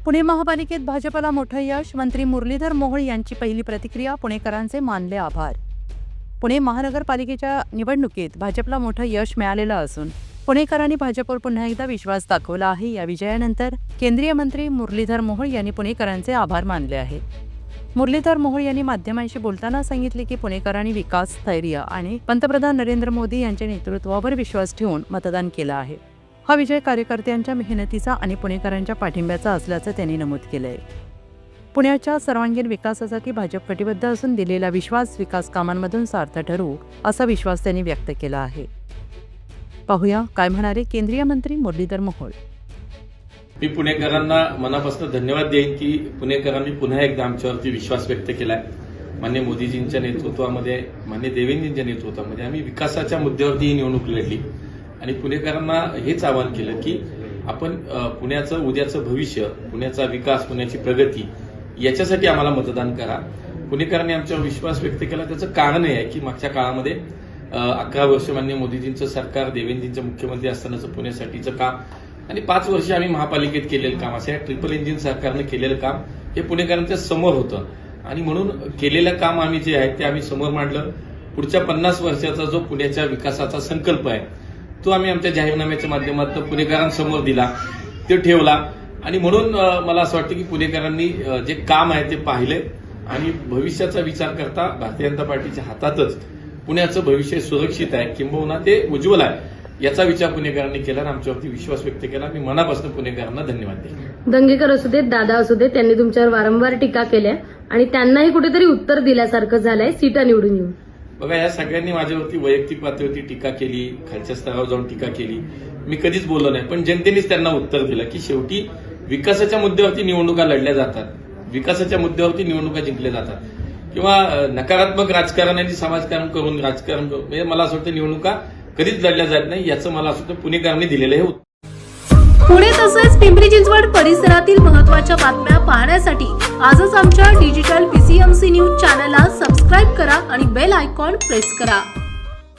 पुणे महापालिकेत भाजपला मोठं यश. मंत्री मुरलीधर मोहोळ यांची पहिली प्रतिक्रिया. पुणेकरांचे मानले आभार. पुणे महानगरपालिकेच्या निवडणुकीत भाजपला मोठं यश मिळालेलं असून पुणेकरांनी भाजपवर पुन्हा एकदा विश्वास दाखवला आहे. या विजयानंतर केंद्रीय मंत्री मुरलीधर मोहोळ यांनी पुणेकरांचे आभार मानले आहेत. मुरलीधर मोहोळ यांनी माध्यमांशी बोलताना सांगितले की पुणेकरांनी विकास, स्थैर्य आणि पंतप्रधान नरेंद्र मोदी यांच्या नेतृत्वावर विश्वास ठेवून मतदान केलं आहे. हा विजय कार्यकर्त्यांच्या मेहनतीचा आणि पुणेकरांच्या पाठिंब्याचा असल्याचं त्यांनी नमूद केलंय. पुण्याच्या सर्वांगीण विकासासाठी भाजप कटिबद्ध असून दिलेला विश्वास विकास कामांमधून सार्थ ठरू असा विश्वास त्यांनी व्यक्त केला आहे. पाहूया काय म्हणाले केंद्रीय मंत्री मुरलीधर मोहोळ. मी पुणेकरांना मनापासून धन्यवाद देईन की पुणेकरांनी पुन्हा एकदा आमच्यावरती विश्वास व्यक्त केलाय. माननीय मोदीजींच्या नेतृत्वामध्ये, माननीय देवेंद्रजींच्या नेतृत्वामध्ये आम्ही विकासाच्या मुद्द्यावरती ही निवडणूक लढली आणि पुणेकरांना हेच आवाहन केलं की आपण पुण्याचं उद्याचं भविष्य, पुण्याचा विकास, पुण्याची प्रगती याच्यासाठी आम्हाला मतदान करा. पुणेकरांनी आमच्यावर विश्वास व्यक्त केला. त्याचं कारण हे आहे की मागच्या काळामध्ये 11 वर्ष माननीय मोदीजींचं सरकार, देवेंद्रजींचं मुख्यमंत्री असतानाचं पुण्यासाठीचं काम आणि 5 वर्ष आम्ही महापालिकेत केलेलं काम, असं या ट्रिपल इंजिन सरकारनं केलेलं काम हे पुणेकरांच्या समोर होतं आणि म्हणून केलेलं काम आम्ही जे आहे ते आम्ही समोर मांडलं. पुढच्या 50 वर्षाचा जो पुण्याच्या विकासाचा संकल्प आहे तो आम्ही आमच्या जाहीरनाम्याच्या माध्यमातून पुणेकरांसमोर दिला, ते ठेवला आणि म्हणून मला असं वाटतं की पुणेकरांनी जे काम आहे ते पाहिले आणि भविष्याचा विचार करता भारतीय जनता पार्टीच्या हातातच पुण्याचं भविष्य सुरक्षित आहे, किंबहुना ते उज्ज्वल आहे याचा विचार पुणेकरांनी केला आणि आमच्यावरती विश्वास व्यक्त केला. मी मनापासून पुणेकरांना धन्यवाद देईन. दंगेकर असू देत, दादा असू देत, त्यांनी तुमच्यावर वारंवार टीका केल्या आणि त्यांनाही कुठेतरी उत्तर दिल्यासारखं झालंय सीटा निवडून येऊन. बघा, या सगळ्यांनी माझ्यावरती वैयक्तिक पातळीवरती टीका केली, खालच्या स्तरावर जाऊन टीका केली. मी कधीच बोललो नाही, पण जनतेनेच त्यांना उत्तर दिलं की शेवटी विकासाच्या मुद्द्यावरती निवडणुका लढल्या जातात, विकासाच्या मुद्द्यावरती निवडणुका जिंकल्या जातात किंवा नकारात्मक राजकारण आणि समाजकारण करून राजकारण म्हणजे मला असं वाटतं निवडणुका कधीच लढल्या जात नाही, याचं मला असं वाटतं पुणेकरांनी दिलेलं हे उत्तर. पुणे तसेच पिंपरी चिंचवड परिसरातील महत्त्वाच्या बातम्या पाहण्यासाठी आजच आमच्या डिजिटल PCMC न्यूज चॅनलला सबस्क्राईब करा आणि बेल आयकॉन प्रेस करा.